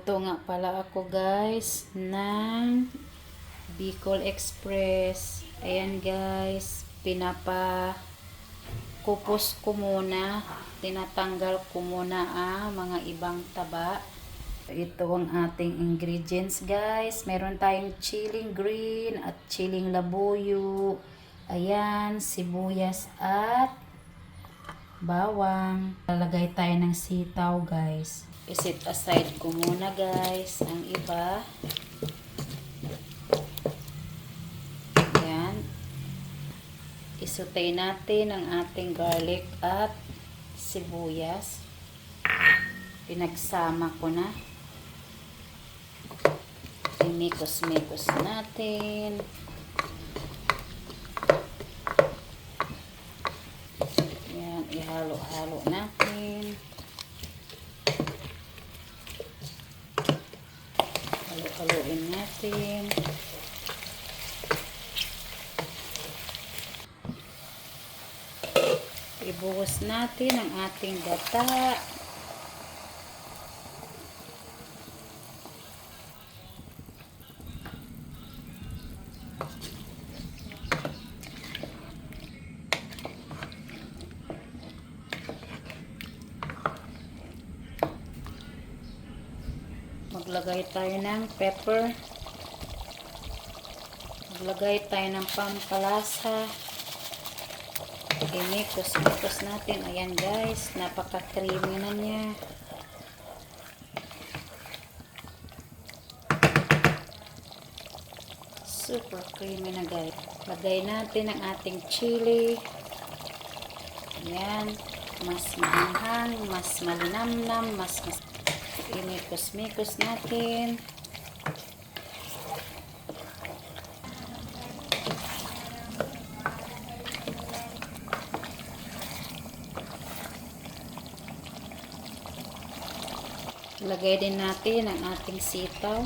Ito nga pala ako guys ng Bicol Express. Ayan guys, kupos ko muna. Tinatanggal ko muna mga ibang taba. Ito ang ating ingredients guys. Meron tayong chiling green at chiling labuyo. Ayan, sibuyas at bawang. Lalagay tayo ng sitaw guys. I-set aside ko muna guys ang iba. Ayan. Isutay natin ang ating garlic at sibuyas. Pinagsama ko na. Imikos-mikos natin. Ayan, ihalo-halo natin. Halo-haloin natin. Ibuhos natin ang ating gata. Maglagay tayo ng pepper. Maglagay tayo ng pampalasa. Imikos-mikos natin. Ayan guys, napaka-creamy na niya. Super creamy na guys. Lagay natin ang ating chili. Ayan, mas maanghang, mas malinamnam, mas imikos-mikos natin. Lagay din natin ang ating sitaw.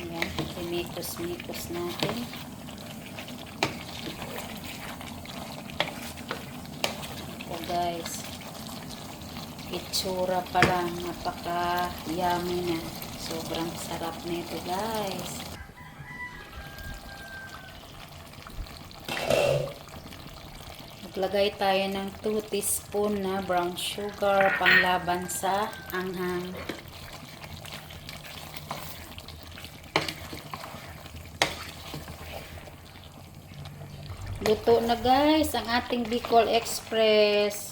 Ayan, imikos-mikos natin. Ito guys, itsura pa lang, napaka-yummy na. Sobrang sarap nito guys. Maglagay tayo ng 2 teaspoon na brown sugar panglaban sa anghang. Luto na guys ang ating Bicol Express.